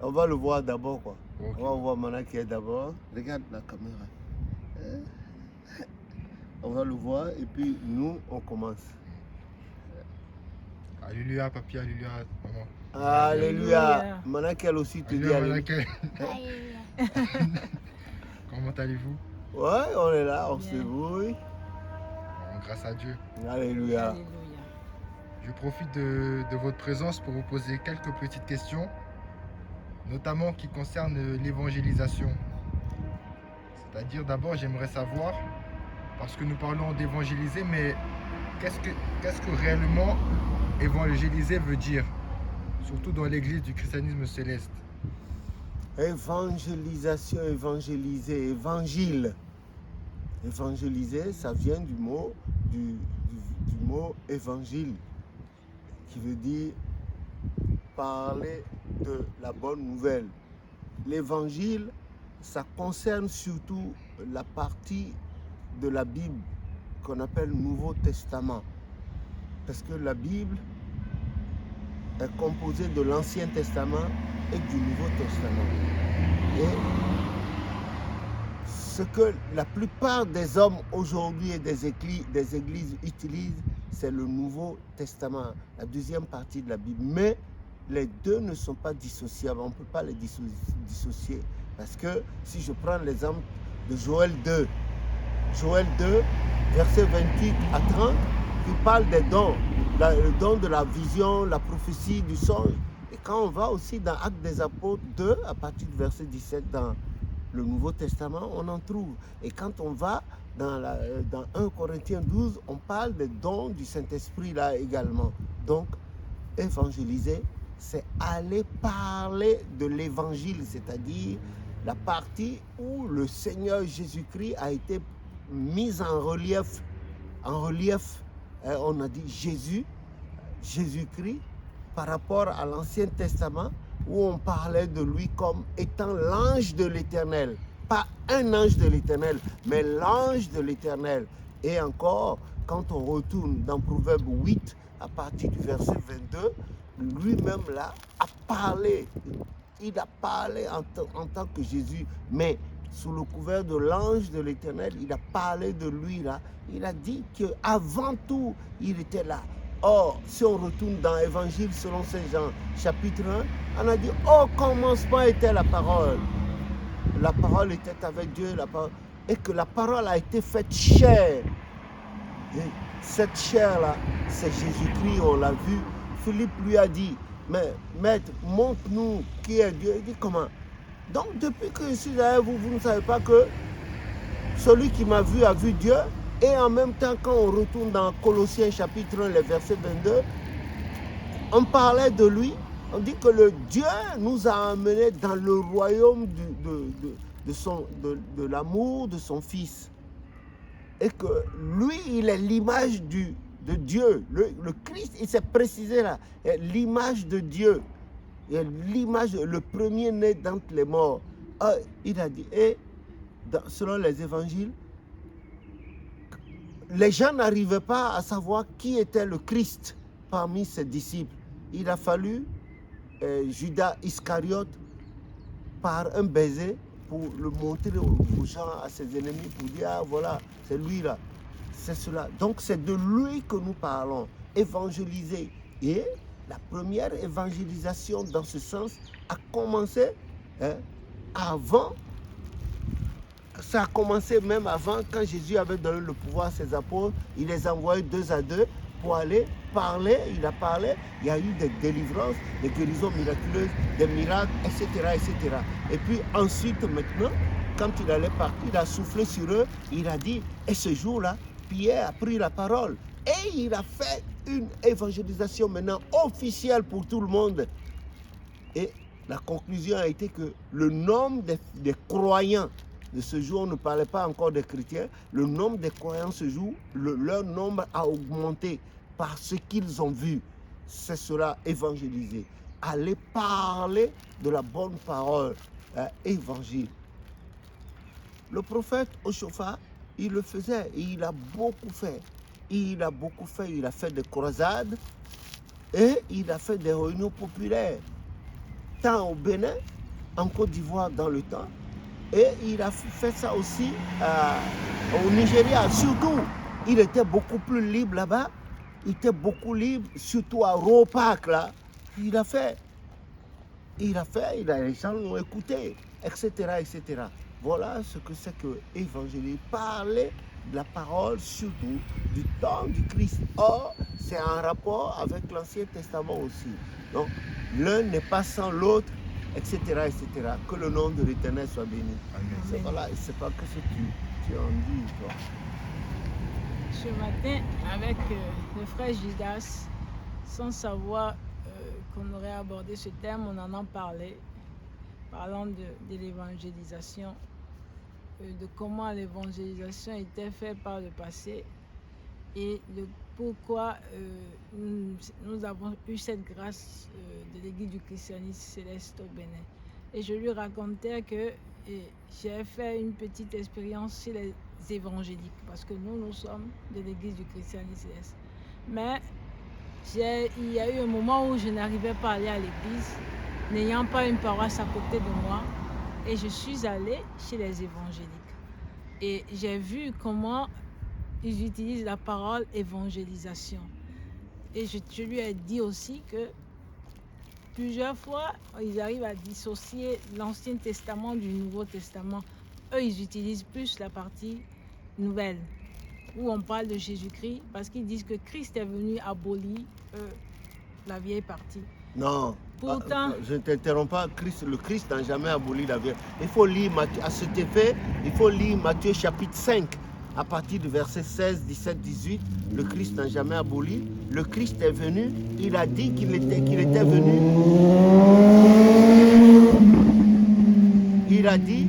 On va le voir d'abord, quoi. Ok. On va voir maintenant qui est d'abord. Regarde la caméra. On va le voir et puis nous, on commence. Alléluia, papi, alléluia, maman. Alléluia. Maintenant qu'elle aussi te dit Alléluia, alléluia. Alléluia. Comment allez-vous? Ouais, on est là, on se Bien. débrouille. Bon, grâce à Dieu. Alléluia. Alléluia. Je profite de votre présence pour vous poser quelques petites questions, notamment qui concernent l'évangélisation. C'est-à-dire, d'abord, j'aimerais savoir, parce que nous parlons d'évangéliser, mais qu'est-ce que réellement évangéliser veut dire, surtout dans l'église du christianisme céleste? Évangélisation, évangéliser, évangile. Évangéliser, ça vient du mot, du mot évangile, qui veut dire parler de la bonne nouvelle. L'évangile, ça concerne surtout la partie de la Bible qu'on appelle Nouveau Testament. Parce que la Bible est composée de l'Ancien Testament et du Nouveau Testament. Et ce que la plupart des hommes aujourd'hui et des églises utilisent, c'est le Nouveau Testament, la deuxième partie de la Bible. Mais les deux ne sont pas dissociables, on ne peut pas les dissocier. Parce que si je prends l'exemple de Joël 2, verset 28 à 30, qui parle des dons, le don de la vision, la prophétie, du songe. Et quand on va aussi dans Actes des Apôtres 2, à partir du verset 17, dans le Nouveau Testament, on en trouve. Et quand on va dans 1 Corinthiens 12, on parle des dons du Saint-Esprit là également. Donc, évangéliser, c'est aller parler de l'évangile, c'est-à-dire la partie où le Seigneur Jésus-Christ a été mis en relief. On a dit Jésus-Christ, par rapport à l'Ancien Testament, où on parlait de lui comme étant l'ange de l'Éternel. Pas un ange de l'Éternel, mais l'ange de l'Éternel. Et encore, quand on retourne dans Proverbe 8, à partir du verset 22, lui-même là a parlé. Il a parlé en tant que Jésus, mais sous le couvert de l'ange de l'Éternel, il a parlé de lui là. Il a dit qu'avant tout, il était là. Or, si on retourne dans l'Évangile selon Saint Jean, chapitre 1, on a dit, au commencement était la parole. La parole était avec Dieu, et que la parole a été faite chair. Et cette chair-là, c'est Jésus-Christ, on l'a vu. Philippe lui a dit, mais maître, montre-nous qui est Dieu. Il dit, comment? Donc, depuis que je suis avec vous, vous ne savez pas que celui qui m'a vu a vu Dieu. Et en même temps, quand on retourne dans Colossiens chapitre 1, le verset 22, on parlait de lui. On dit que le Dieu nous a emmenés dans le royaume de l'amour de son Fils. Et que lui, il est l'image de Dieu. Le Christ, il s'est précisé là, l'image de Dieu. L'image, le premier-né d'entre les morts. Il a dit, et selon les évangiles, les gens n'arrivaient pas à savoir qui était le Christ parmi ses disciples. Il a fallu Judas Iscariote, par un baiser, pour le montrer aux gens, à ses ennemis, pour dire, ah voilà, c'est lui là, c'est cela. Donc c'est de lui que nous parlons, évangéliser. Et la première évangélisation dans ce sens a commencé avant. Ça a commencé même avant, quand Jésus avait donné le pouvoir à ses apôtres, il les a envoyés 2 à 2 pour aller parler. Il a parlé, il y a eu des délivrances, des guérisons miraculeuses, des miracles, etc., etc. Et puis ensuite, maintenant, quand il allait partir, il a soufflé sur eux, il a dit, et ce jour-là, Pierre a pris la parole. Et il a fait une évangélisation maintenant officielle pour tout le monde. Et la conclusion a été que le nombre des croyants de ce jour, on ne parlait pas encore des chrétiens, le nombre des croyants ce jour, leur nombre a augmenté par ce qu'ils ont vu. C'est cela, évangéliser. Aller parler de la bonne parole, évangile. Le prophète Oshopha, il le faisait et il a beaucoup fait. Il a fait des croisades et il a fait des réunions populaires. temps au Bénin, en Côte d'Ivoire dans le temps, et il a fait ça aussi au Nigeria. Surtout, il était beaucoup plus libre là-bas. Il était beaucoup libre, surtout à Ropac, là. Les gens l'ont écouté, etc., etc. Voilà ce que c'est que évangéliser, parler de la parole, surtout du temps du Christ. Or, c'est en rapport avec l'Ancien Testament aussi. Donc, l'un n'est pas sans l'autre, etc., etc. Que le nom de l'Éternel soit béni. Amen. Voilà, c'est pas que ce que tu en dis, toi. Ce matin, avec le frère Judas, sans savoir qu'on aurait abordé ce thème, on en a parlé, parlant de l'évangélisation, de comment l'évangélisation était faite par le passé et de pourquoi nous avons eu cette grâce de l'Église du christianisme céleste au Bénin. Et je lui racontais que j'ai fait une petite expérience chez les évangéliques, parce que nous sommes de l'Église du christianisme céleste. Mais il y a eu un moment où je n'arrivais pas à aller à l'église, n'ayant pas une paroisse à côté de moi, et je suis allée chez les évangéliques. Et j'ai vu comment ils utilisent la parole évangélisation. Et je lui ai dit aussi que plusieurs fois, ils arrivent à dissocier l'Ancien Testament du Nouveau Testament. Eux, ils utilisent plus la partie nouvelle, où on parle de Jésus-Christ, parce qu'ils disent que Christ est venu abolir la vieille partie. Non. Pourtant, Je ne t'interromps pas, le Christ n'a jamais aboli la vieille. Il faut lire, à cet effet, il faut lire Matthieu chapitre 5, à partir du verset 16, 17, 18. Le Christ n'a jamais aboli. Le Christ est venu, il a dit qu'il était venu. Il a dit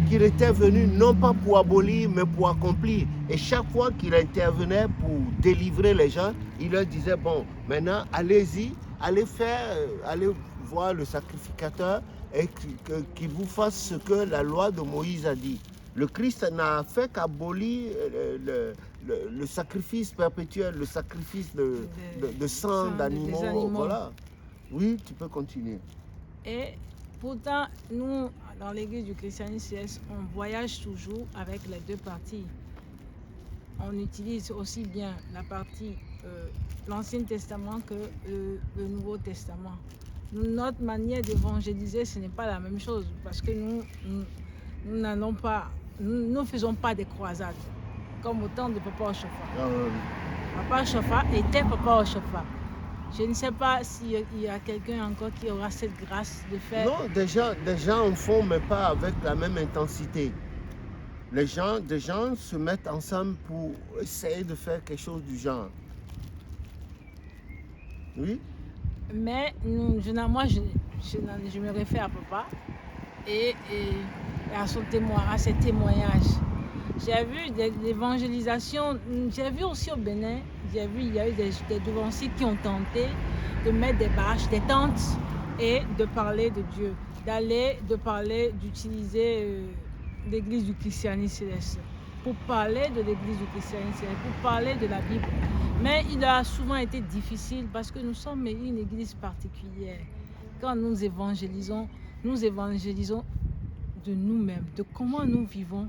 qu'il était venu non pas pour abolir, mais pour accomplir. Et chaque fois qu'il intervenait pour délivrer les gens, il leur disait, bon, maintenant, allez-y, allez voir le sacrificateur et qu'il vous fasse ce que la loi de Moïse a dit. Le Christ n'a fait qu'abolir le sacrifice perpétuel, le sacrifice de sang d'animaux. Voilà. Oui, tu peux continuer. Et pourtant, nous, dans l'église du christianisme, on voyage toujours avec les deux parties. On utilise aussi bien la partie l'Ancien Testament que le Nouveau Testament. Notre manière d'évangéliser, ce n'est pas la même chose, parce que nous ne faisons pas des croisades, comme au temps de Papa Ochofa. Papa Ochofa était Papa Ochofa. Je ne sais pas s'il y a quelqu'un encore qui aura cette grâce de faire. Non, des gens en font, mais pas avec la même intensité. Des gens se mettent ensemble pour essayer de faire quelque chose du genre. Oui. Mais moi, je me réfère à Papa et à son à ses témoignages. J'ai vu de l'évangélisation, j'ai vu aussi au Bénin, il y a eu des devanciers qui ont tenté de mettre des bâches, des tentes et de parler de Dieu, d'utiliser l'église du christianisme céleste pour parler de l'église du christianisme céleste, pour parler de la Bible. Mais il a souvent été difficile parce que nous sommes une église particulière. Quand nous évangélisons de nous-mêmes, de comment nous vivons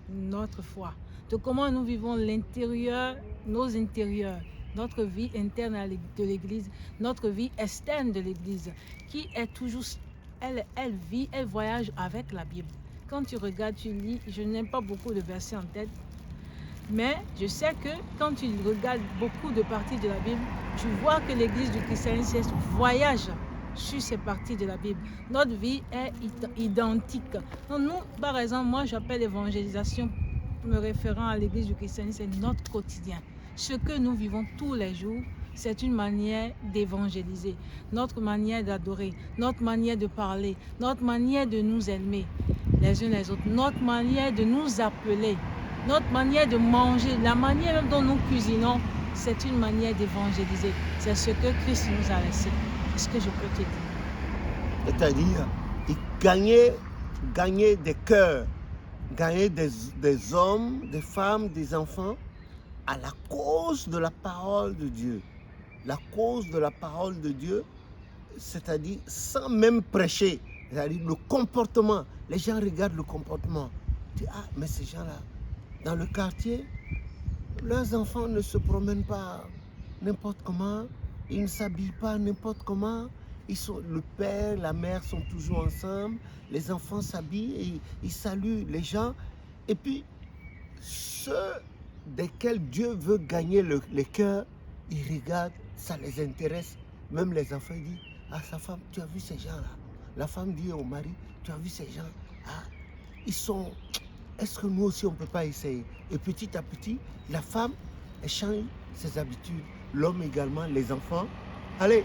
notre foi, de comment nous vivons l'intérieur, nos intérieurs, notre vie interne de l'église, notre vie externe de l'église, qui est toujours, elle voyage avec la Bible. Quand tu regardes, tu lis, je n'ai pas beaucoup de versets en tête, mais je sais que quand tu regardes beaucoup de parties de la Bible, tu vois que l'église du christianisme voyage sur ces parties de la Bible. Notre vie est identique. Donc nous, par exemple, moi j'appelle l'évangélisation, me référant à l'église du christianisme, c'est notre quotidien. Ce que nous vivons tous les jours, c'est une manière d'évangéliser, notre manière d'adorer, notre manière de parler, notre manière de nous aimer les uns les autres, notre manière de nous appeler, notre manière de manger, la manière même dont nous cuisinons, c'est une manière d'évangéliser. C'est ce que Christ nous a laissé. C'est ce que je peux te dire. C'est-à-dire, gagner des cœurs, gagner des hommes, des femmes, des enfants à la cause de la parole de Dieu. La cause de la parole de Dieu, c'est-à-dire sans même prêcher, c'est-à-dire le comportement. Les gens regardent le comportement. Ils disent, ah, mais ces gens-là, dans le quartier, leurs enfants ne se promènent pas n'importe comment, ils ne s'habillent pas n'importe comment. Le père, la mère sont toujours ensemble, les enfants s'habillent et ils saluent les gens. Et puis, ceux desquels Dieu veut gagner les cœurs, ils regardent, ça les intéresse. Même les enfants disent, ah, sa femme, tu as vu ces gens-là? La femme dit au mari, tu as vu ces gens? Ah, ils sont... Est-ce que nous aussi, on ne peut pas essayer? Et petit à petit, la femme, elle change ses habitudes. L'homme également, les enfants. Allez,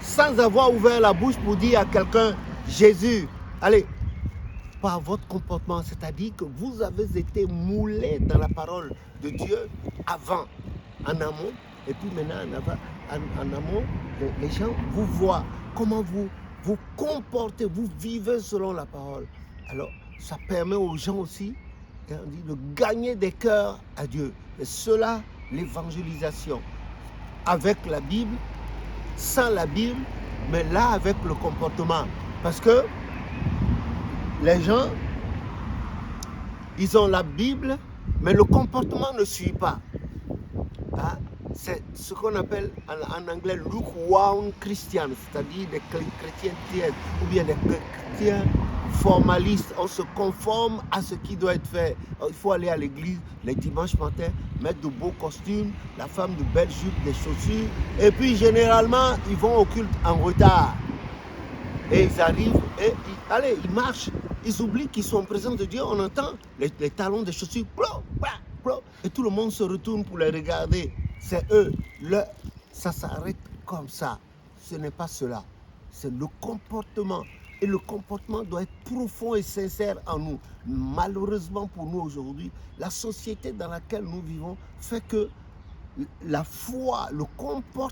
sans avoir ouvert la bouche pour dire à quelqu'un, Jésus, allez, par votre comportement, c'est-à-dire que vous avez été moulé dans la parole de Dieu avant, en amont, et puis maintenant en amont, les gens vous voient, comment vous vous comportez, vous vivez selon la parole. Alors, ça permet aux gens aussi de gagner des cœurs à Dieu. Et cela, l'évangélisation, avec la Bible, sans la Bible, mais là avec le comportement. Parce que les gens, ils ont la Bible, mais le comportement ne suit pas. Hein? C'est ce qu'on appelle en anglais lukewarm Christian, c'est-à-dire des chrétiens tièdes ou bien des chrétiens formalistes. On se conforme à ce qui doit être fait. Il faut aller à l'église les dimanches matins, mettre de beaux costumes, la femme de belles jupes, des chaussures, et puis généralement ils vont au culte en retard. Et ils arrivent et allez, ils marchent. Ils oublient qu'ils sont en présence de Dieu. On entend les talons des chaussures. Plop, plop, plop, et tout le monde se retourne pour les regarder. C'est eux. Ça s'arrête comme ça. Ce n'est pas cela. C'est le comportement. Et le comportement doit être profond et sincère en nous. Malheureusement pour nous aujourd'hui, la société dans laquelle nous vivons fait que la foi, le comportement